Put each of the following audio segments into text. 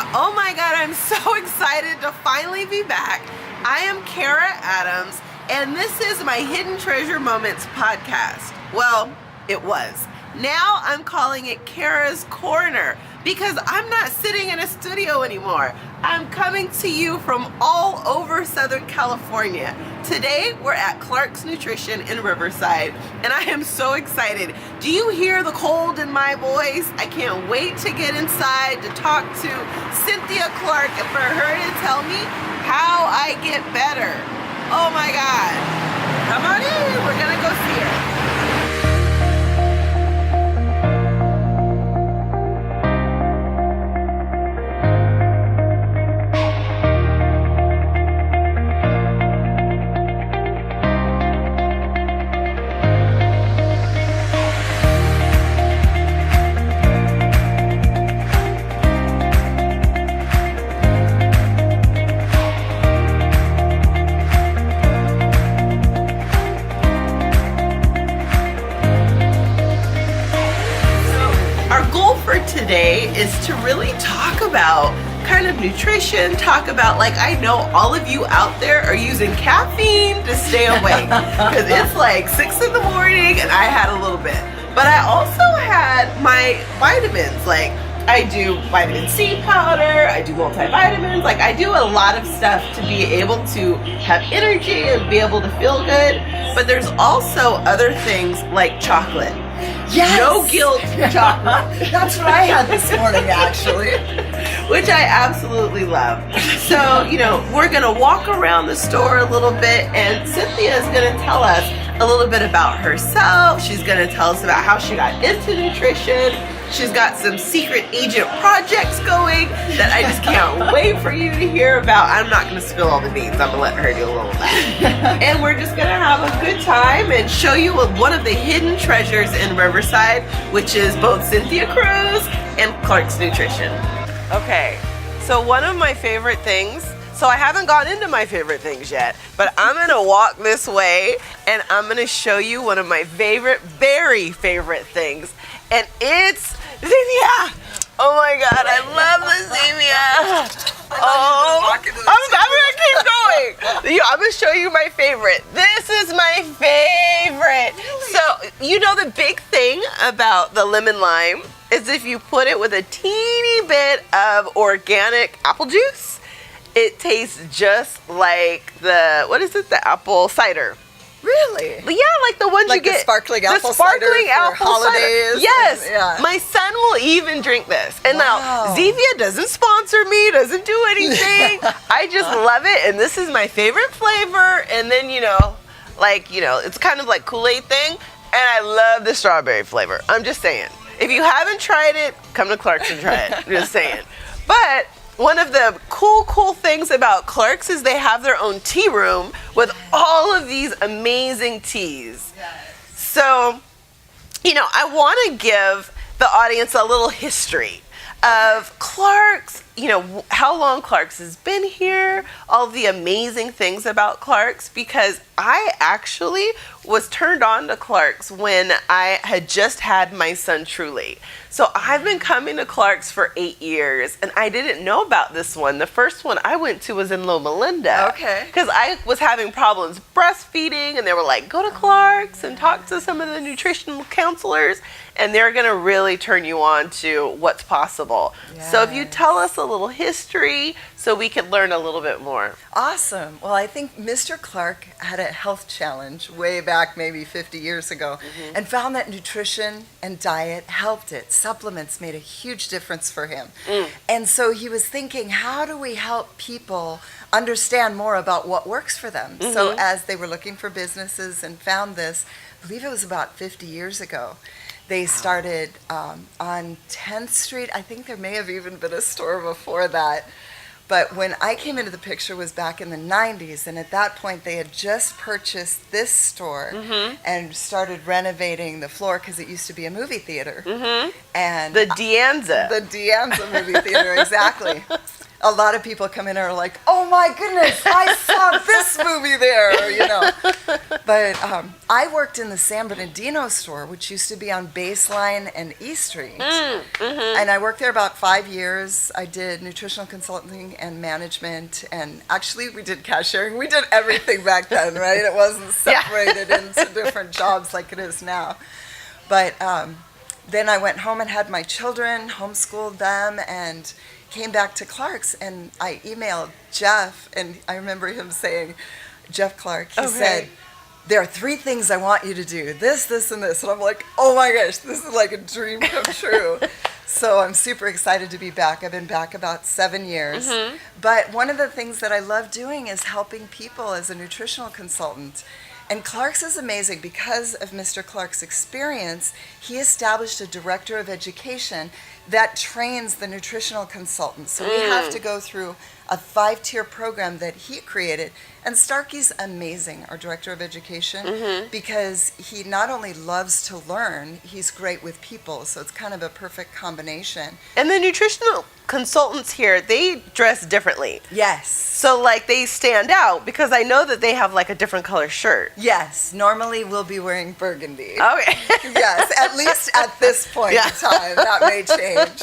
Oh my God, I'm so excited to finally be back. I am Kara Adams, and this is my Hidden Treasure Moments podcast. Well, it was. Now I'm calling it Kara's Korner because I'm not sitting in a studio anymore. I'm coming to you from all over Southern California. Today we're at Clark's Nutrition in Riverside, and I am so excited. Do you hear the cold in my voice? I can't wait to get inside to talk to Cynthia Clark and for her to tell me how I get better. Oh my God. Come on in, we're gonna go see her. Today is to really talk about kind of nutrition, talk about, like, I know all of you out there are using caffeine to stay awake because it's like 6 in the morning and I had a little bit, but I also had my vitamins. Like, I do vitamin C powder, I do multivitamins, like I do a lot of stuff to be able to have energy and be able to feel good. But there's also other things like chocolate. Yes. No guilt chocolate. That's what I had this morning, actually. Which I absolutely love. So, we're going to walk around the store a little bit, and Cynthia is going to tell us a little bit about herself. She's going to tell us about how she got into nutrition. She's got some secret agent projects going that I just can't wait for you to hear about. I'm not going to spill all the beans. I'm going to let her do a little of that. And we're just going to have a good time and show you one of the hidden treasures in Riverside, which is both Cynthia Cruz and Clark's Nutrition. Okay, so one of my favorite things, so I haven't gone into my favorite things yet, but I'm going to walk this way and I'm going to show you one of my very favorite things. And it's Stevia. Oh my God, I love the Stevia. Oh, I'm gonna keep going. I'm gonna show you my favorite. This is my favorite. So, the big thing about the lemon lime is if you put it with a teeny bit of organic apple juice, it tastes just like the apple cider. Really? Yeah, like the ones like you get. The sparkling apple cider for holidays. Cider. Yes. Yeah. My son will even drink this. And wow. Now, Stevia doesn't sponsor me, doesn't do anything. I just love it. And this is my favorite flavor. And then, it's kind of like Kool-Aid thing. And I love the strawberry flavor. I'm just saying. If you haven't tried it, come to Clark's and try it. I'm just saying. But one of the cool things about Clark's is they have their own tea room with all of these amazing teas. Yes. So, I want to give the audience a little history of Clark's, how long Clark's has been here, all the amazing things about Clark's, because I actually was turned on to Clark's when I had just had my son Truly. So I've been coming to Clark's for 8 years, and I didn't know about this one. The first one I went to was in Loma Linda. Okay. Because I was having problems breastfeeding, and they were like, go to Clark's and talk to some of the nutritional counselors, and they're going to really turn you on to what's possible. Yes. So if you tell us a little history so we could learn a little bit more. Awesome. Well, I think Mr. Clark had a health challenge way back maybe 50 years ago and found that nutrition and diet helped it. Supplements made a huge difference for him. And so he was thinking, how do we help people understand more about what works for them? So as they were looking for businesses and found this, I believe it was about 50 years ago, they started on 10th Street. I think there may have even been a store before that. But when I came into the picture was back in the 90s, and at that point they had just purchased this store and started renovating the floor because it used to be a movie theater. And the De Anza. The De Anza movie theater, exactly. a lot of people come in and are like, oh my goodness, I saw this movie there, you know. But I worked in the San Bernardino store, which used to be on Baseline and E Street. And I worked there about 5 years. I did nutritional consulting and management, and actually we did cashiering. We did everything back then, right? It wasn't separated into different jobs like it is now. But then I went home and had my children, homeschooled them, and came back to Clark's, and I emailed Jeff, and I remember him saying, Jeff Clark, he said, there are 3 things I want you to do, this, this, and this. And I'm like, oh my gosh, this is like a dream come true. So I'm super excited to be back. I've been back about 7 years. But one of the things that I love doing is helping people as a nutritional consultant. And Clark's is amazing because of Mr. Clark's experience. He established a director of education that trains the nutritional consultants. So we have to go through a 5-tier program that he created. And Starkey's amazing, our director of education, because he not only loves to learn, he's great with people. So it's kind of a perfect combination. And the nutritional consultants here, they dress differently. Yes. So like they stand out because I know that they have like a different color shirt. Yes. Normally we'll be wearing burgundy. Okay. Yes, at least at this point in time. That may change.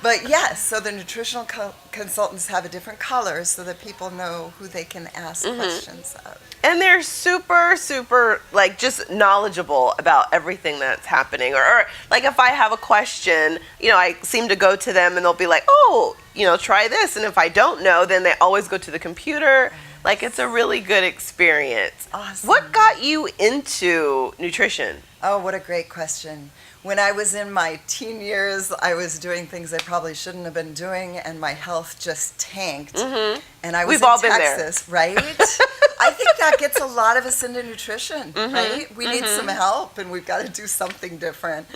But yes, so the nutritional consultants have a different color so that people know who they can ask questions of. And they're super, super, like, just knowledgeable about everything that's happening. Or, like, if I have a question, you know, I seem to go to them and they'll be like, oh, you know, try this. And if I don't know, then they always go to the computer. Like, it's a really good experience. Awesome. What got you into nutrition? Oh, what a great question. When I was in my teen years, I was doing things I probably shouldn't have been doing, and my health just tanked. And I was We've all in been Texas, right? I think that gets a lot of us into nutrition, right? We need some help, and we've got to do something different.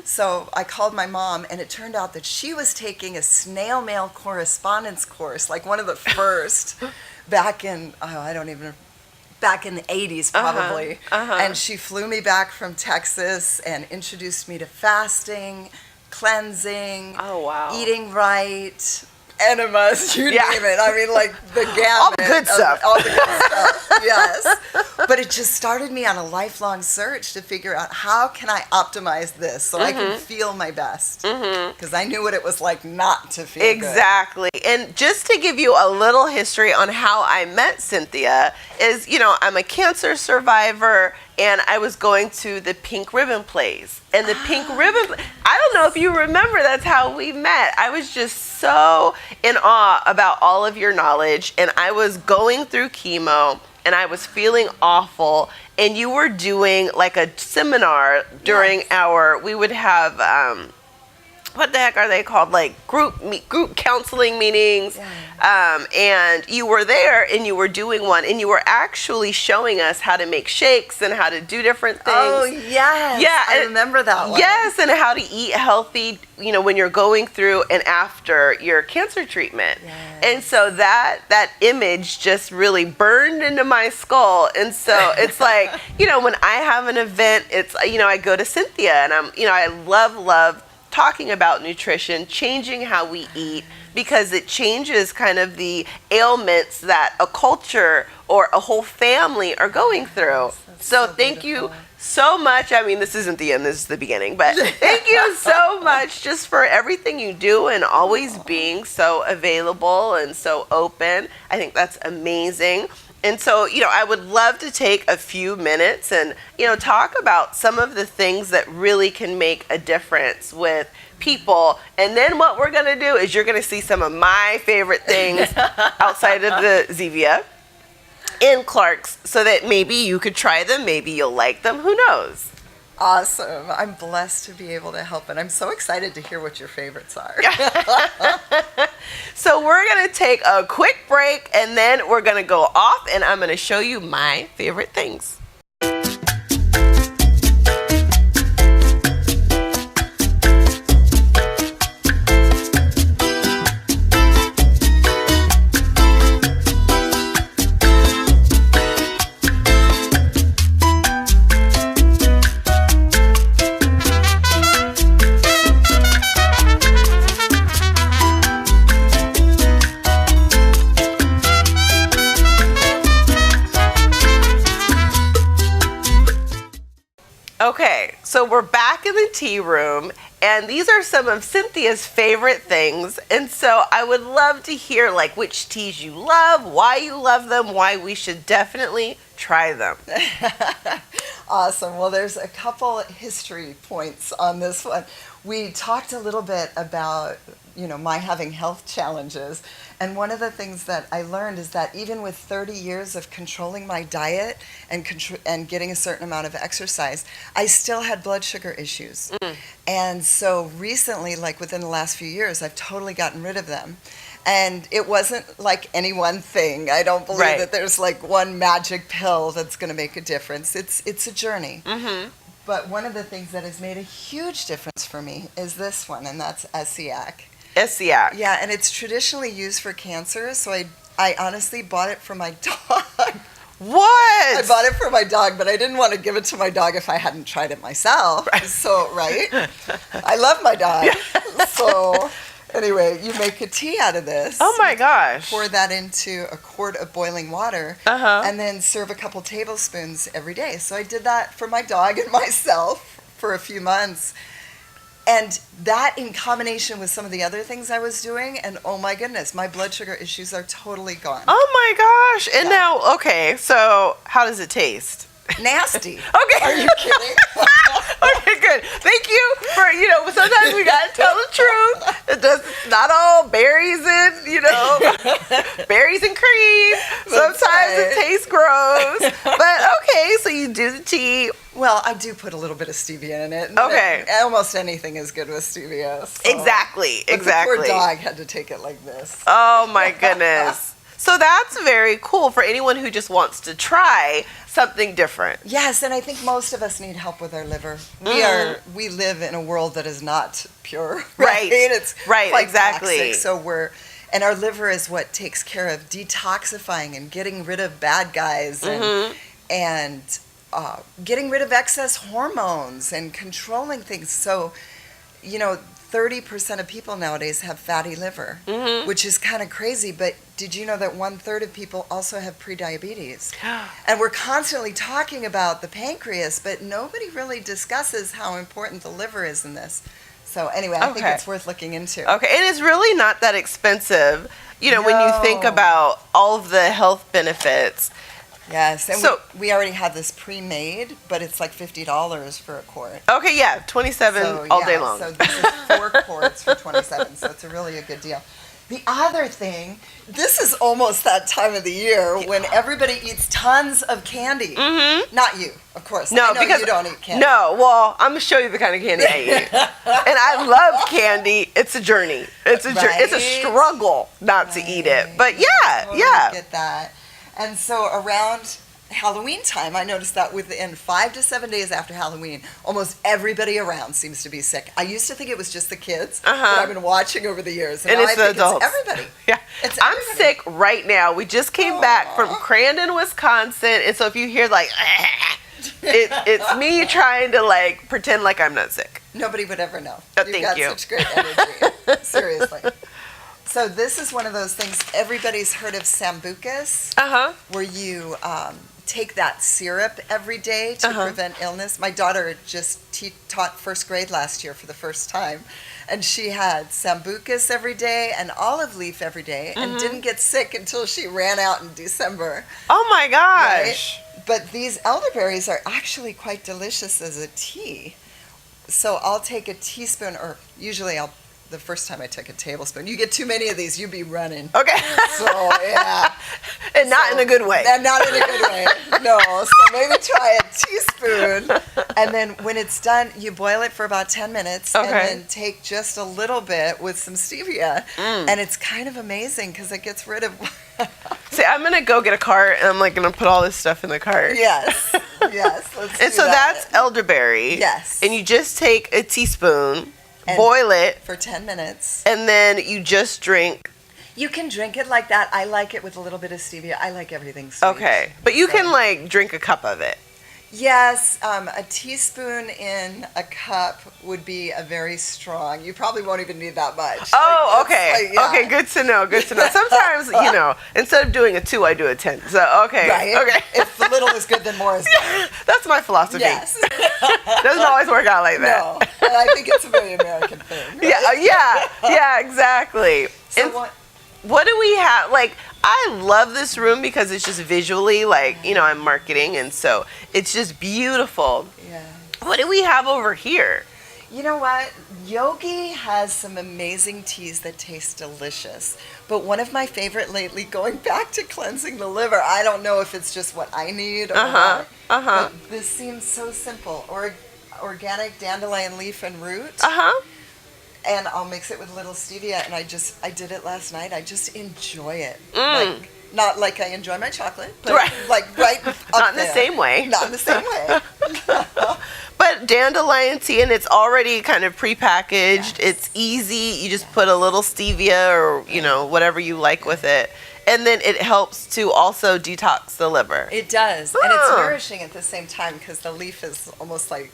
So I called my mom, and it turned out that she was taking a snail mail correspondence course, like one of the first back in, back in the 80s probably. And she flew me back from Texas and introduced me to fasting, cleansing, eating right, enemas, you name it. I mean, like the gamut. All the good stuff. All the good stuff, yes. But it just started me on a lifelong search to figure out how can I optimize this so I can feel my best. Because I knew what it was like not to feel Exactly. good. And just to give you a little history on how I met Cynthia is, you know, I'm a cancer survivor and I was going to the Pink Ribbon Plays. And the Pink Ribbon, I don't know if you remember, that's how we met. I was just so in awe about all of your knowledge, and I was going through chemo and I was feeling awful, and you were doing like a seminar during we would have, what the heck are they called? Like group counseling meetings. And you were there and you were doing one and you were actually showing us how to make shakes and how to do different things. Oh, yes. Yeah, I remember that one. Yes, and how to eat healthy, you know, when you're going through and after your cancer treatment. Yes. And so that image just really burned into my skull. And so it's like, you know, when I have an event, it's, you know, I go to Cynthia and I love talking about nutrition, changing how we eat, because it changes kind of the ailments that a culture or a whole family are going through. So thank you so much. I mean, this isn't the end, this is the beginning, but thank you so much just for everything you do and always being so available and so open. I think that's amazing. And so, you know, I would love to take a few minutes and, you know, talk about some of the things that really can make a difference with people. And then what we're going to do is you're going to see some of my favorite things outside of the Stevia in Clark's so that maybe you could try them, maybe you'll like them, who knows? Awesome. I'm blessed to be able to help, and I'm so excited to hear what your favorites are. So we're going to take a quick break, and then we're going to go off, and I'm going to show you my favorite things. Okay, so we're back in the tea room, and these are some of Cynthia's favorite things. And so I would love to hear like which teas you love, why you love them, why we should definitely try them. Awesome. Well, there's a couple history points on this one. We talked a little bit about, my having health challenges. And one of the things that I learned is that even with 30 years of controlling my diet and getting a certain amount of exercise, I still had blood sugar issues. And so recently, like within the last few years, I've totally gotten rid of them. And it wasn't like any one thing. I don't believe that there's like one magic pill that's going to make a difference. It's a journey. But one of the things that has made a huge difference for me is this one, and that's Essiac. Essiac. Yeah, and it's traditionally used for cancer, so I honestly bought it for my dog. What? I bought it for my dog, but I didn't want to give it to my dog if I hadn't tried it myself. So, I love my dog. So, anyway, you make a tea out of this. Oh my gosh. Pour that into a quart of boiling water, and then serve a couple tablespoons every day. So I did that for my dog and myself for a few months. And that in combination with some of the other things I was doing, and oh my goodness, my blood sugar issues are totally gone. Oh my gosh. And now, okay, so how does it taste? Nasty. Okay. Are you kidding? Okay, good. Thank you for, sometimes we gotta tell the truth. It does not all berries and, berries and cream. Sometimes it tastes gross. But okay, so you do the tea. Well, I do put a little bit of stevia in it. Okay. Almost anything is good with stevia. So. Exactly. But the poor dog had to take it like this. Oh my goodness. So that's very cool for anyone who just wants to try something different. Yes, and I think most of us need help with our liver. We live in a world that is not pure. Right. It's quite exactly. toxic, so and our liver is what takes care of detoxifying and getting rid of bad guys and getting rid of excess hormones and controlling things. So, 30% of people nowadays have fatty liver, which is kind of crazy. But did you know that 1/3 of people also have prediabetes? And we're constantly talking about the pancreas, but nobody really discusses how important the liver is in this. So anyway, I think it's worth looking into. Okay, and it's really not that expensive, when you think about all of the health benefits. Yes, and so, we already have this pre-made, but it's like $50 for a quart. Okay, yeah, 27 all day long. So this is 4 quarts for 27, so it's really a good deal. The other thing, this is almost that time of the year when everybody eats tons of candy. Not you, of course. No, I know because you don't eat candy. No, well, I'm gonna show you the kind of candy I eat, and I love candy. It's a journey. It's a struggle not to eat it, but yeah. Get that. And so around Halloween time, I noticed that within 5 to 7 days after Halloween, almost everybody around seems to be sick. I used to think it was just the kids, but I've been watching over the years, and now it's the adults. It's everybody. Yeah, I'm sick right now. We just came back from Crandon, Wisconsin, and so if you hear like, it's me trying to pretend like I'm not sick. Nobody would ever know. Thank you. You've got such great energy. Seriously. So this is one of those things, everybody's heard of Sambucus, where you take that syrup every day to prevent illness. My daughter just taught first grade last year for the first time, and she had Sambucus every day and olive leaf every day and didn't get sick until she ran out in December. Oh my gosh. Right? But these elderberries are actually quite delicious as a tea. So I'll take a teaspoon, or usually the first time I took a tablespoon. You get too many of these, you'd be running. Okay. So, yeah. And not in a good way. And not in a good way. No. So maybe try a teaspoon. And then when it's done, you boil it for about 10 minutes. And then take just a little bit with some stevia. And it's kind of amazing because it gets rid of... See, I'm going to go get a cart and I'm going to put all this stuff in the cart. Yes. Let's and so that's elderberry. Yes. And you just take a teaspoon, boil it for 10 minutes, and then you just drink. You can drink it like that. I like it with a little bit of stevia. I like everything sweet. Okay, but you can drink a cup of it. Yes, a teaspoon in a cup would be a very strong. You probably won't even need that much. Oh, Like, okay. it's like, yeah. Okay, good to know. Good to know. Sometimes, you know, instead of doing a 2, I do a 10. So, okay. Right. Okay. If little is good, then more is good. That's my philosophy. Yes. Doesn't always work out like that. No, and I think it's a very American thing. Right? Yeah, exactly. So And what do we have? Like, I love this room because it's just visually, like, you know, I'm marketing, and so it's just beautiful. Yeah. What do we have over here? You know what? Yogi has some amazing teas that taste delicious. But one of my favorite lately, going back to cleansing the liver, I don't know if it's just what I need or what. But this seems so simple. Organic dandelion leaf and root. And I'll mix it with a little stevia, and I did it last night. I just enjoy it. Like, not like I enjoy my chocolate, but like right up Not in there. the same way. Not in the same way. But dandelion tea, and it's already kind of prepackaged. Yes. It's easy. You just put a little stevia or, you know, whatever you like with it. And then it helps to also detox the liver. It does. And it's nourishing at the same time because the leaf is almost like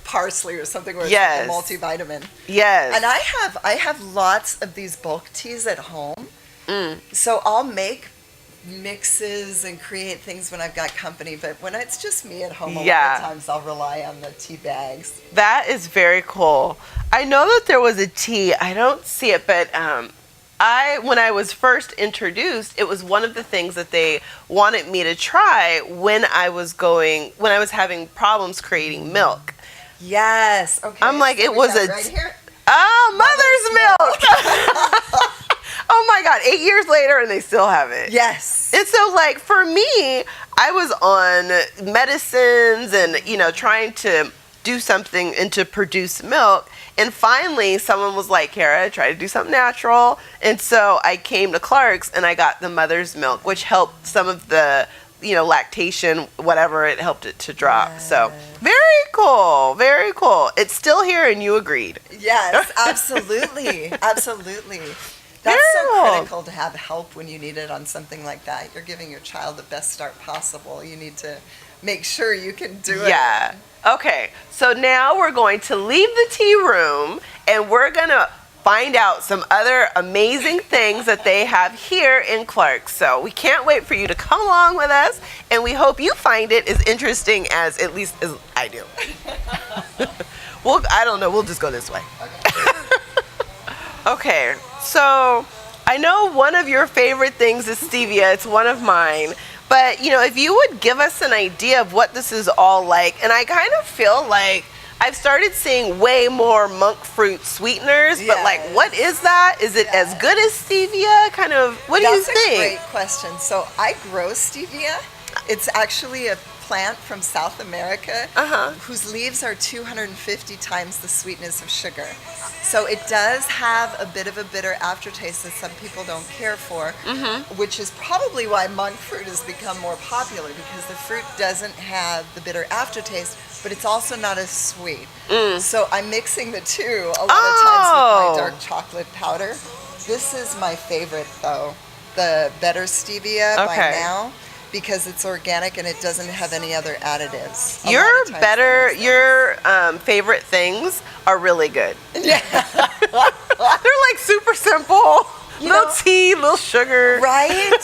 parsley or something where it's like a multivitamin. Yes. And I have lots of these bulk teas at home. So I'll make mixes and create things when I've got company, but when it's just me at home, a lot of times I'll rely on the tea bags. That is very cool. I know that there was a tea, I don't see it, but when I was first introduced, it was one of the things that they wanted me to try when I was having problems creating milk. Yes. Okay. I'm like, so it was a right here. Oh, mother's milk. Oh my God, 8 years later and they still have it. Yes. And so, like, for me, I was on medicines and, you know, trying to do something and to produce milk. And finally, someone was like, Kara, try to do something natural. And so I came to Clark's and I got the mother's milk, which helped some of the, you know, lactation, whatever, it helped it to drop. Yes. So very cool. Very cool. It's still here and you agreed. Yes, absolutely. Absolutely. That's so critical to have help when you need it on something like that. You're giving your child the best start possible. You need to make sure you can do it. Yeah. Okay. So now we're going to leave the tea room and we're going to find out some other amazing things that they have here in Clark's. So we can't wait for you to come along with us, and we hope you find it as interesting as at least as I do. I don't know. We'll just go this way. Okay, so I know one of your favorite things is stevia. It's one of mine. But, you know, if you would give us an idea of what this is all like, and I kind of feel like I've started seeing way more monk fruit sweeteners, but like, what is that? Is it as good as stevia? Kind of, what do you think? That's a great question. So I grow stevia. It's actually a plant from South America whose leaves are 250 times the sweetness of sugar. So it does have a bit of a bitter aftertaste that some people don't care for, which is probably why monk fruit has become more popular, because the fruit doesn't have the bitter aftertaste, but it's also not as sweet. So I'm mixing the two a lot of times with my dark chocolate powder. This is my favorite though, the better stevia by now, because it's organic and it doesn't have any other additives. Your favorite things are really good. Yeah. They're like super simple. Little tea, little sugar. Right?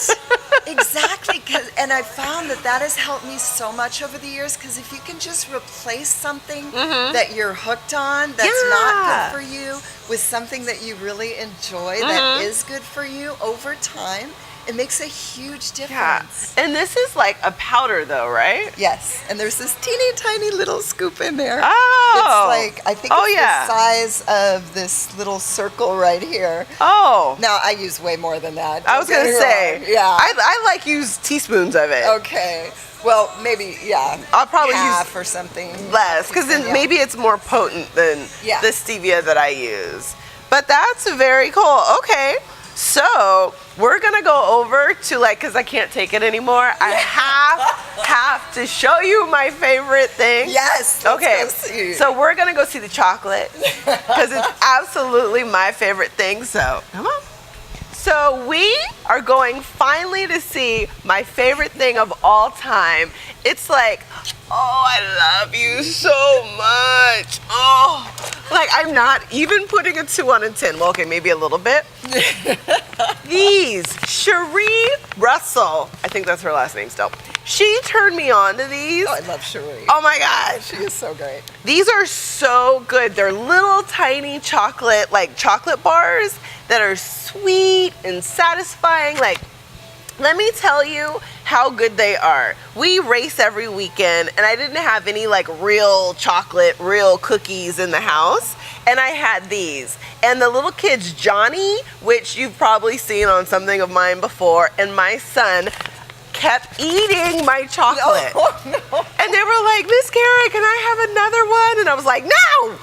Exactly. And I found that has helped me so much over the years, because if you can just replace something that you're hooked on that's not good for you with something that you really enjoy that is good for you over time, it makes a huge difference. Yeah. And this is like a powder though, right? Yes. And there's this teeny tiny little scoop in there. Oh. It's like, I think it's the size of this little circle right here. Oh. Now, I use way more than that. I was going to say. Yeah. I like use teaspoons of it. Okay. Well, maybe, I'll probably half use or something. less, because then maybe it's more potent than the stevia that I use. But that's very cool. Okay. So we're going to go over to, like, because I can't take it anymore. I have to show you my favorite thing. Yes. Okay. Let's go see. So we're going to go see the chocolate because it's absolutely my favorite thing. So come on. so we are going finally to see my favorite thing of all time. It's like, oh, I love you so much. Oh, like I'm not even putting a 2 on a 10. Well, okay, maybe a little bit. These, Cherie Russell, I think that's her last name still. She turned me on to these. Oh, I love Cherie. Oh my gosh. She is so great. These are so good. They're little tiny chocolate, like chocolate bars that are sweet and satisfying. Like, let me tell you how good they are. We race every weekend and I didn't have any like real chocolate, real cookies in the house. And I had these. And the little kids, Johnny, which you've probably seen on something of mine before, and my son kept eating my chocolate. No. And they were like, Miss Kara, can I have another one? And I was like, no!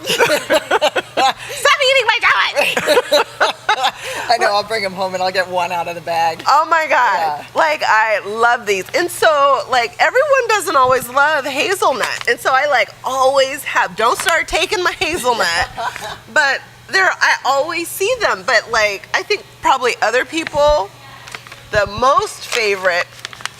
Stop eating my chocolate! I know, I'll bring them home and I'll get one out of the bag. Oh my God. Yeah. Like, I love these. And so, like, everyone doesn't always love hazelnut. And so I, like, always have, don't start taking my hazelnut. But I always see them. But, like, I think probably other people, the most favorite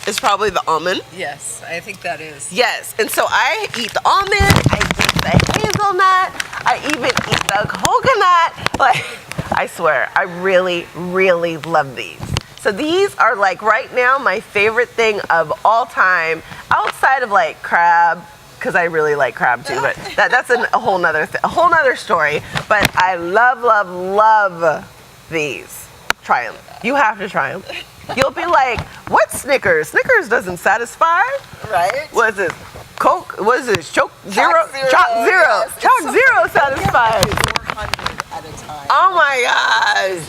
is probably the almond. Yes, I think that is. Yes, and so I eat the almond, I eat the hazelnut, I even eat the coconut. Like, I swear, I really, really love these. So these are like right now my favorite thing of all time, outside of like crab, because I really like crab too, but that's a whole nother story. But I love, love, love these. Try them. You have to try them. You'll be like, what's Snickers? Snickers doesn't satisfy. Right? What is this? Coke? What is this? Choke Zero? Zero, Chalk Zero. yes. Chalk Zero satisfies. 400 at a time. Oh my gosh.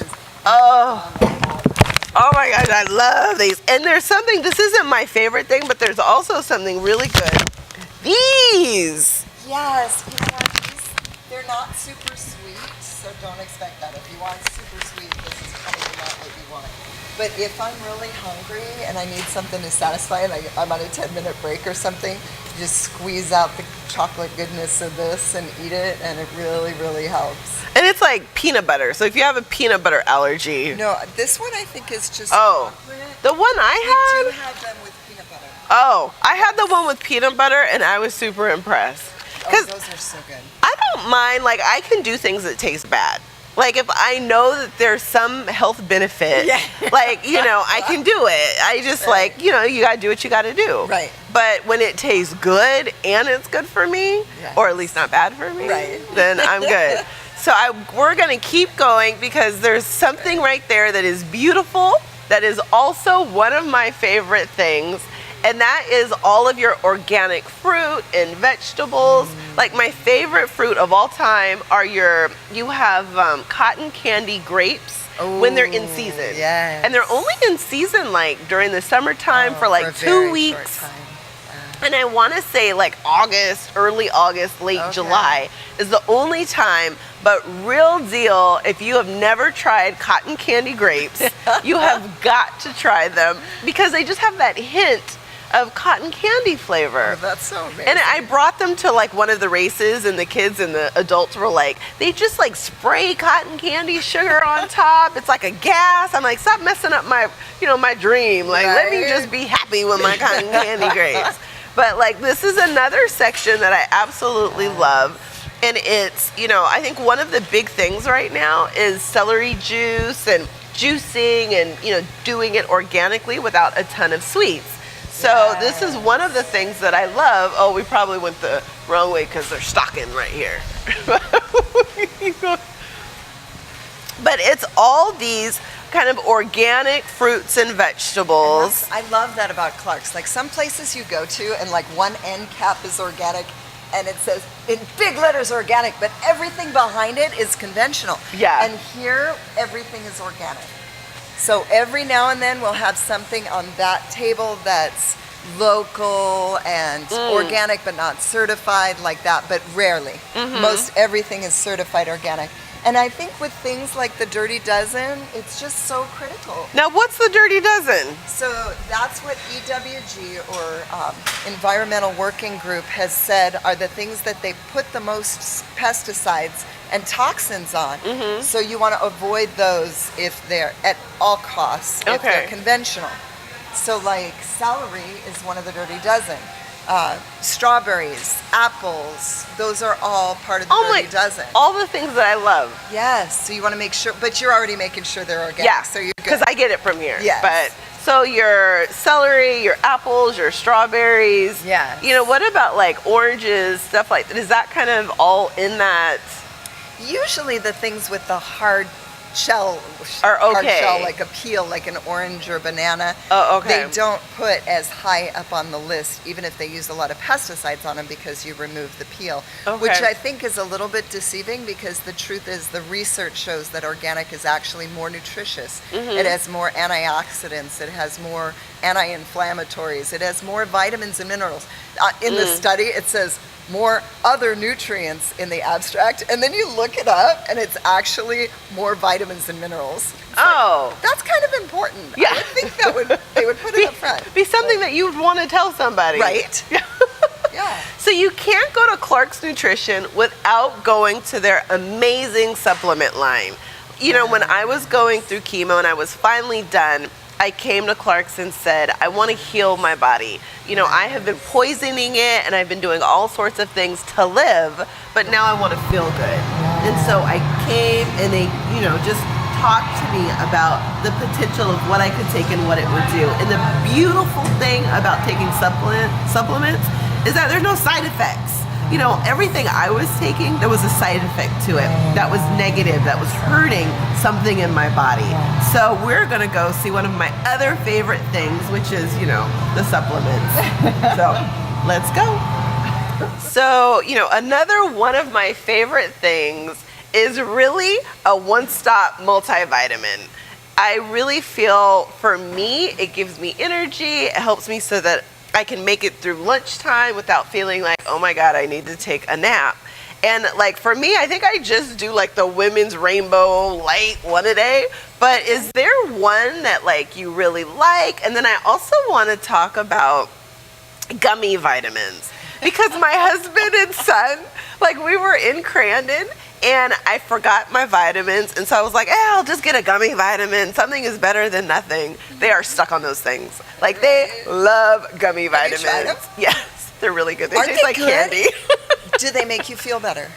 Oh my gosh, I love these. And there's something, this isn't my favorite thing, but there's also something really good. These. Yes, you know what? They're not super sweet, so don't expect that. If you want super sweet, this is probably not what you want. But if I'm really hungry and I need something to satisfy and I'm on a 10-minute break or something, just squeeze out the chocolate goodness of this and eat it, and it really, really helps. And it's like peanut butter. So if you have a peanut butter allergy. No, this one I think is just chocolate. The one We I do had? have them with peanut butter. Oh, I had the one with peanut butter and I was super impressed. Oh, those are so good. I don't mind, like, I can do things that taste bad. Like, if I know that there's some health benefit, like, you know, I can do it. I just, like, you know, you gotta do what you gotta do. Right. But when it tastes good and it's good for me, or at least not bad for me, then I'm good. So we're gonna keep going because there's something right there that is beautiful, that is also one of my favorite things. And that is all of your organic fruit and vegetables. Like my favorite fruit of all time are you have cotton candy grapes when they're in season. Yes. And they're only in season like during the summertime for like 2 weeks. And I want to say like August, early August, late July is the only time. But real deal, if you have never tried cotton candy grapes, you have got to try them because they just have that hint of cotton candy flavor. Oh, that's so amazing. And I brought them to like one of the races and the kids and the adults were like, they just like spray cotton candy sugar on top. It's like a gas. I'm like, stop messing up my, you know, my dream. Like, let me just be happy with my cotton candy grapes. But like, this is another section that I absolutely love. And it's, you know, I think one of the big things right now is celery juice and juicing and, you know, doing it organically without a ton of sweets. So this is one of the things that I love. Oh, we probably went the wrong way because they're stocking right here. But it's all these kind of organic fruits and vegetables. I love that about Clark's. Like some places you go to and like one end cap is organic and it says in big letters organic, but everything behind it is conventional. Yeah. And here everything is organic. So every now and then we'll have something on that table that's local and organic but not certified like that, but rarely. Most everything is certified organic. And I think with things like the Dirty Dozen, it's just so critical. Now, what's the Dirty Dozen? So that's what EWG, or Environmental Working Group, has said are the things that they put the most pesticides and toxins on. So you want to avoid those if they're at all costs, if they're conventional. So like celery is one of the Dirty Dozen. Strawberries, apples, those are all part of the Dirty Dozen. All the things that I love. Yes, so you want to make sure, but you're already making sure they're organic. Yeah, so you're good. because I get it from here. Yes. But so your celery, your apples, your strawberries. Yes. You know, what about like oranges, stuff like that? Is that kind of all in that? Usually the things with the hard shell are okay. Hard shell, like a peel, like an orange or banana. Oh, okay. They don't put as high up on the list, even if they use a lot of pesticides on them, because you remove the peel, which I think is a little bit deceiving, because the truth is the research shows that organic is actually more nutritious. It has more antioxidants, it has more anti-inflammatories, it has more vitamins and minerals. In the study, it says more other nutrients in the abstract, and then you look it up and it's actually more vitamins and minerals. That's kind of important. Yeah. I would think that they would put it up front. Be something that you'd want to tell somebody. Right? Yeah. So you can't go to Clark's Nutrition without going to their amazing supplement line. You know, when I was going through chemo and I was finally done, I came to Clark's and said, I want to heal my body. You know, I have been poisoning it and I've been doing all sorts of things to live, but now I want to feel good. And so I came and they, you know, just talked to me about the potential of what I could take and what it would do. And the beautiful thing about taking supplements is that there are no side effects. You know, everything I was taking, there was a side effect to it that was negative, that was hurting something in my body. So we're gonna go see one of my other favorite things, which is, you know, the supplements. So let's go. So, you know, another one of my favorite things is really a one-stop multivitamin. I really feel, for me, it gives me energy, it helps me so that I can make it through lunchtime without feeling like, oh my God, I need to take a nap. And like for me, I think I just do like the Women's Rainbow Light one a day. But is there one that like you really like? And then I also want to talk about gummy vitamins, because my husband and son, like we were in Crandon and I forgot my vitamins, and so I was like, I'll just get a gummy vitamin. Something is better than nothing. They are stuck on those things. Like they love gummy vitamins. Have you tried them? Yes, they're really good. They Aren't taste they like good? candy. Do they make you feel better?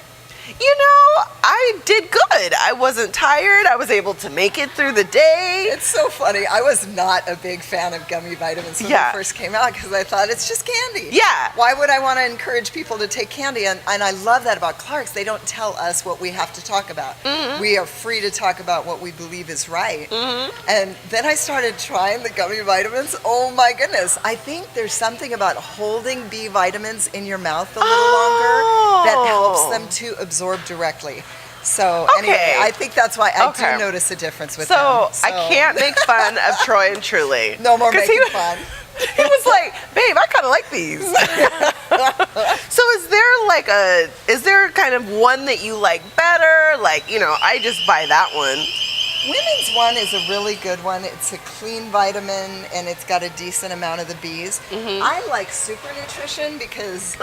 You know, I did good. I wasn't tired. I was able to make it through the day. It's so funny. I was not a big fan of gummy vitamins when they first came out, because I thought it's just candy. Yeah. Why would I want to encourage people to take candy? And I love that about Clark's. They don't tell us what we have to talk about. We are free to talk about what we believe is right. And then I started trying the gummy vitamins. Oh my goodness. I think there's something about holding B vitamins in your mouth a little longer that helps them to absorb directly. So anyway, I think that's why I do notice a difference with them. So I can't make fun of Troy and Truly. No more making fun. He was like, babe, I kind of like these. So is there kind of one that you like better? Like, you know, I just buy that one. Women's one is a really good one. It's a clean vitamin and it's got a decent amount of the B's. I like Super Nutrition because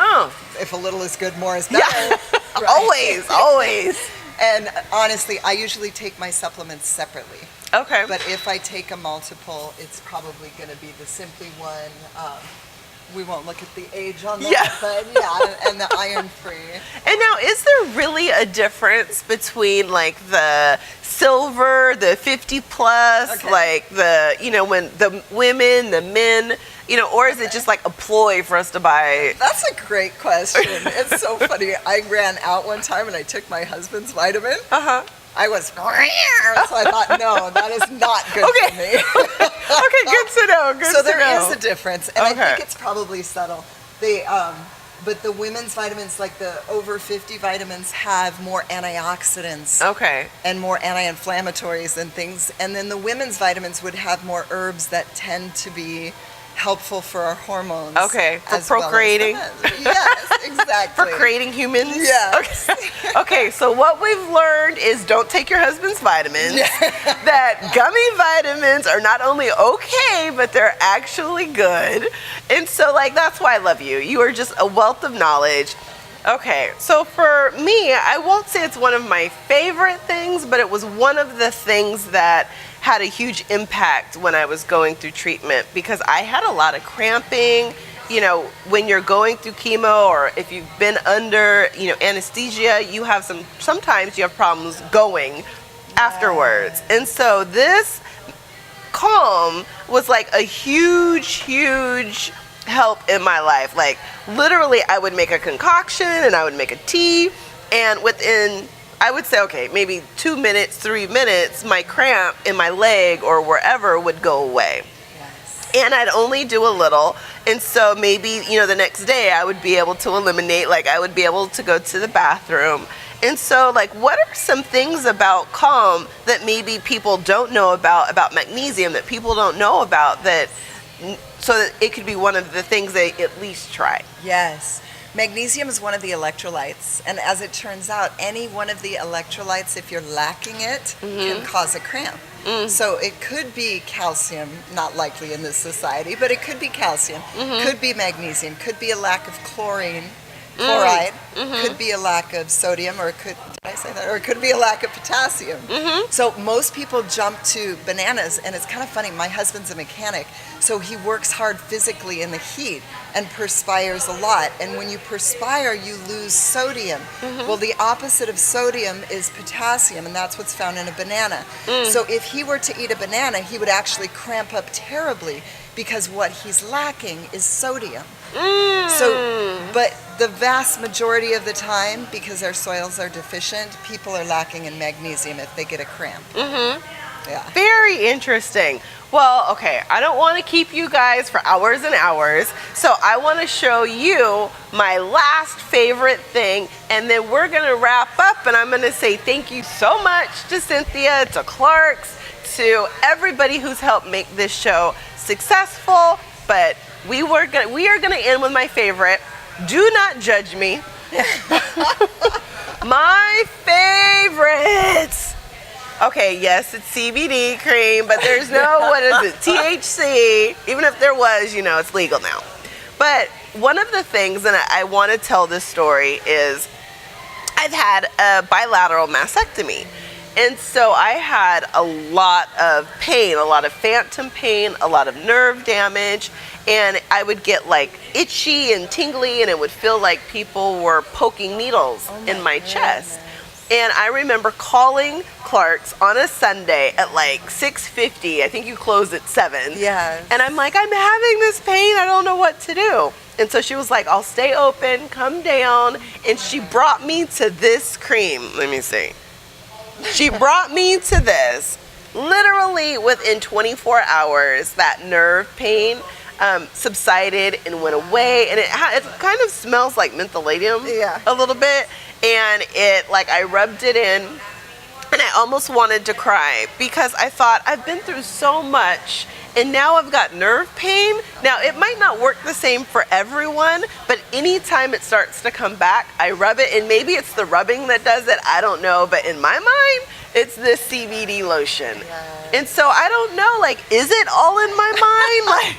if a little is good, more is better. Yeah. Right? Always. And honestly, I usually take my supplements separately. Okay. But if I take a multiple, it's probably going to be the Simply one. We won't look at the age on that, but yeah, and the iron-free. And now, is there really a difference between like the silver, the 50 plus, like the, you know, when the women, the men, you know, or is it just like a ploy for us to buy? That's a great question. It's so funny. I ran out one time and I took my husband's vitamin. I was, so I thought, no, that is not good for me. Okay, good to know. So there is a difference, and I think it's probably subtle. But the women's vitamins, like the over 50 vitamins, have more antioxidants. And more anti-inflammatories and things. And then the women's vitamins would have more herbs that tend to be helpful for our hormones. Okay, for as well as procreating. Yes, exactly. For creating humans? Yes. Okay. Okay, so what we've learned is don't take your husband's vitamins. That gummy vitamins are not only okay, but they're actually good. And so, like, that's why I love you. You are just a wealth of knowledge. Okay, so for me, I won't say it's one of my favorite things, but it was one of the things that had a huge impact when I was going through treatment, because I had a lot of cramping. You know, when you're going through chemo, or if you've been under, you know, anesthesia, you have sometimes you have problems going afterwards. And so this Calm was like a huge help in my life. Like, literally, I would make a concoction and I would make a tea, and within, I would say, okay, maybe 2 minutes, 3 minutes, my cramp in my leg or wherever would go away. Yes. And I'd only do a little. And so maybe, you know, the next day I would be able to eliminate, like I would be able to go to the bathroom. And so, like, what are some things about Calm that maybe people don't know about magnesium, that people don't know about, that, so that it could be one of the things they at least try? Yes. Magnesium is one of the electrolytes, and as it turns out, any one of the electrolytes, if you're lacking it, can cause a cramp. So it could be calcium, not likely in this society, but it could be calcium, could be magnesium, could be a lack of chloride, could be a lack of sodium, or did I say that? Or it could be a lack of potassium. So most people jump to bananas, and it's kind of funny. My husband's a mechanic, so he works hard physically in the heat and perspires a lot. And when you perspire, you lose sodium. Well, the opposite of sodium is potassium, and that's what's found in a banana. So if he were to eat a banana, he would actually cramp up terribly, because what he's lacking is sodium. So, but the vast majority of the time, because our soils are deficient, people are lacking in magnesium if they get a cramp. Yeah. Very interesting. Well, okay, I don't want to keep you guys for hours and hours, so I want to show you my last favorite thing, and then we're going to wrap up, and I'm going to say thank you so much to Cynthia, to Clark's, to everybody who's helped make this show successful. But we are going to end with my favorite. Do not judge me. My favorites. Okay, yes, it's CBD cream, but there's no, what is it, THC. Even if there was, you know, it's legal now. But one of the things, and I want to tell this story, is I've had a bilateral mastectomy. And so I had a lot of pain, a lot of phantom pain, a lot of nerve damage, and I would get like itchy and tingly, and it would feel like people were poking needles in my chest. And I remember calling Clark's on a Sunday at like 6:50. I think you closed at 7. Yeah. And I'm like, I'm having this pain. I don't know what to do. And so she was like, I'll stay open, come down. And she brought me to this cream. Let me see. She brought me to this. Literally within 24 hours, that nerve pain subsided and went away. And it kind of smells like mentholatum a little bit. And it, like, I rubbed it in, and I almost wanted to cry, because I thought, I've been through so much, and now I've got nerve pain. Now, it might not work the same for everyone, but anytime it starts to come back, I rub it, and maybe it's the rubbing that does it, I don't know, but in my mind, it's this CBD lotion. Yes. And so I don't know, like, is it all in my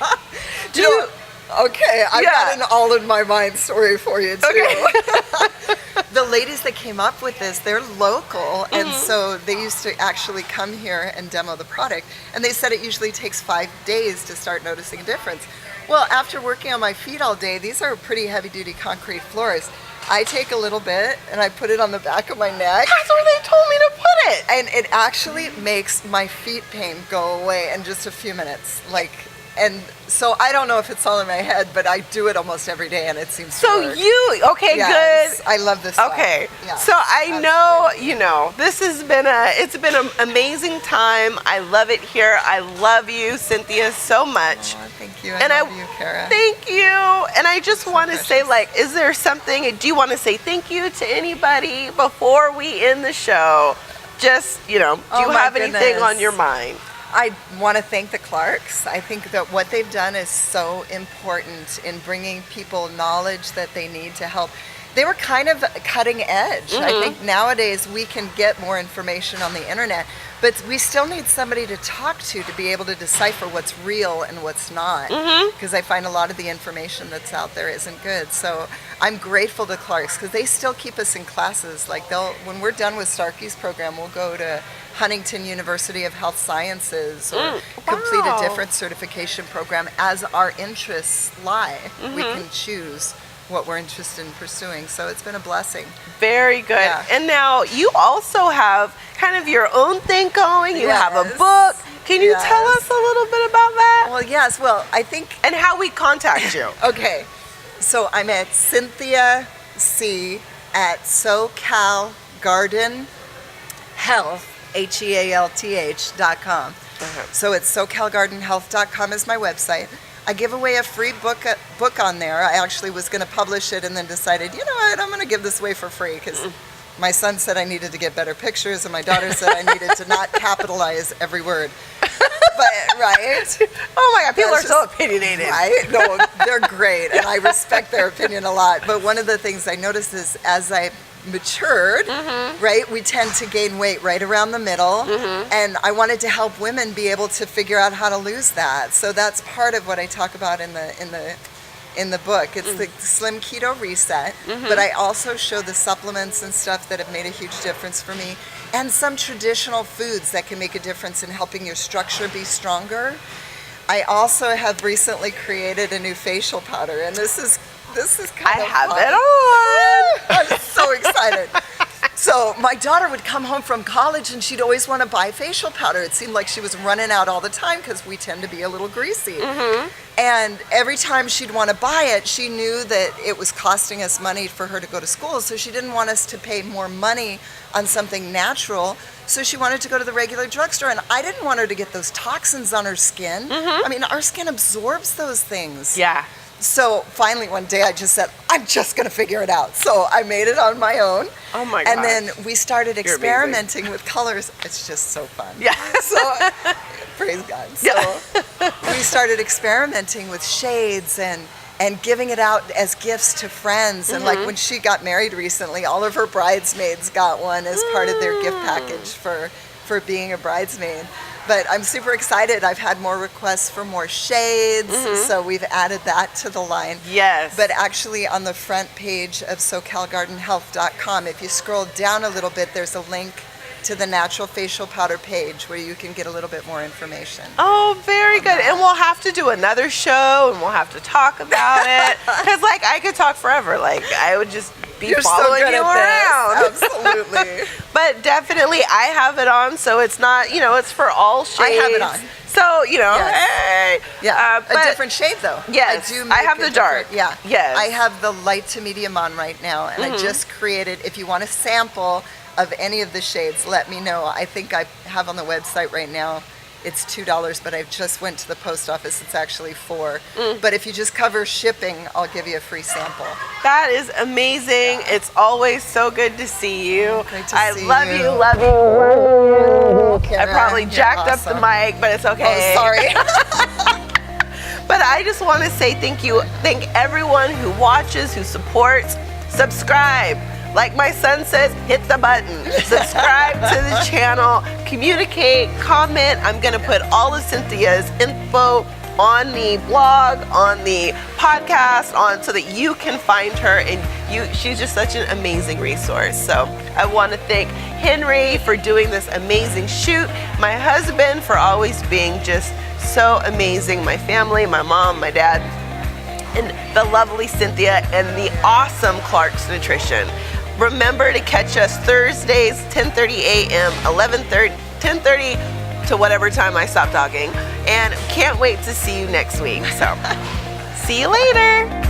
mind? Like, do you... Okay, I've got an all in my mind story for you too. Okay. The ladies that came up with this, they're local, and so they used to actually come here and demo the product, and they said it usually takes 5 days to start noticing a difference. Well, after working on my feet all day, these are pretty heavy duty concrete floors. I take a little bit and I put it on the back of my neck. That's where they told me to put it. And it actually makes my feet pain go away in just a few minutes. And so I don't know if it's all in my head, but I do it almost every day, and it seems to work. Yes, good. I love this stuff. Okay, Yeah, so I know, you know, this has been it's been an amazing time. I love it here. I love you, Cynthia, so much. Oh, thank you. I love you, Kara. Thank you. And I just want to say, like, is there something, do you want to say thank you to anybody before we end the show? Just, you know, do you have anything on your mind? I want to thank the Clarks. I think that what they've done is so important in bringing people knowledge that they need to help. They were kind of cutting edge. I think nowadays we can get more information on the internet, but we still need somebody to talk to be able to decipher what's real and what's not. Because I find a lot of the information that's out there isn't good. So I'm grateful to Clark's because they still keep us in classes. Like when we're done with Starkey's program, we'll go to Huntington University of Health Sciences or complete a different certification program as our interests lie. We can choose what we're interested in pursuing. So it's been a blessing. Very good. Yeah. And now you also have kind of your own thing going. You have a book. Can you tell us a little bit about that? Well, yes. Well, I think... And how we contact you. Okay. So I'm at Cynthia C. at SoCal Garden Health, HEALTH.com. So it's SoCalGardenHealth.com is my website. I give away a free book on there. I actually was going to publish it and then decided, you know what, I'm going to give this away for free because my son said I needed to get better pictures and my daughter said I needed to not capitalize every word. But, right? Oh my God, people are so opinionated. Right? No, they're great and I respect their opinion a lot. But one of the things I noticed is as I matured, right, we tend to gain weight right around the middle, and I wanted to help women be able to figure out how to lose that. So that's part of what I talk about in the book. It's the Slim Keto Reset, but I also show the supplements and stuff that have made a huge difference for me, and some traditional foods that can make a difference in helping your structure be stronger. I also have recently created a new facial powder, and this is kind of have fun. it on. I'm so excited. So my daughter would come home from college and she'd always want to buy facial powder. It seemed like she was running out all the time because we tend to be a little greasy. And every time she'd want to buy it, she knew that it was costing us money for her to go to school, so she didn't want us to pay more money on something natural. So she wanted to go to the regular drugstore, and I didn't want her to get those toxins on her skin. I mean, our skin absorbs those things. Yeah. So finally one day I just said, I'm just going to figure it out. So I made it on my own. Oh my God. And then we started experimenting with colors. It's just so fun. Yeah. So praise God. So we started experimenting with shades and giving it out as gifts to friends. And like when she got married recently, all of her bridesmaids got one as part of their gift package for being a bridesmaid. But I'm super excited. I've had more requests for more shades, so we've added that to the line. Yes. But actually on the front page of SoCalGardenHealth.com, if you scroll down a little bit, there's a link to the natural facial powder page where you can get a little bit more information. Oh, very good. And we'll have to do another show and we'll have to talk about it. Because, like, I could talk forever. Like, I would just be following you around. Absolutely. But definitely, I have it on, so it's not, it's for all shades. I have it on. So, Yes. hey. Yeah, but a different shade though. Yes, I have the dark. Yeah. Yes. I have the light to medium on right now, and I just created, if you want a sample of any of the shades, let me know. I think I have on the website right now, it's $2, but I just went to the post office, it's actually $4. But if you just cover shipping, I'll give you a free sample. That is amazing. Yeah. It's always so good to see you. Great to see love you. you, love you, love you. Karen, I probably jacked up awesome. the mic, but it's okay. Oh, sorry. But I just want to say thank you. Thank everyone who watches, who supports. Subscribe. Like my son says, hit the button. Subscribe to the channel. Communicate, comment. I'm going to put all of Cynthia's info on the blog, on the podcast, so that you can find her. And she's just such an amazing resource. So I want to thank Henry for doing this amazing shoot. My husband for always being just so amazing. My family, my mom, my dad, and the lovely Cynthia, and the awesome Clark's Nutrition. Remember to catch us Thursdays, 10:30 a.m., 11:30, 10:30 to whatever time I stop talking. And can't wait to see you next week. So, see you later.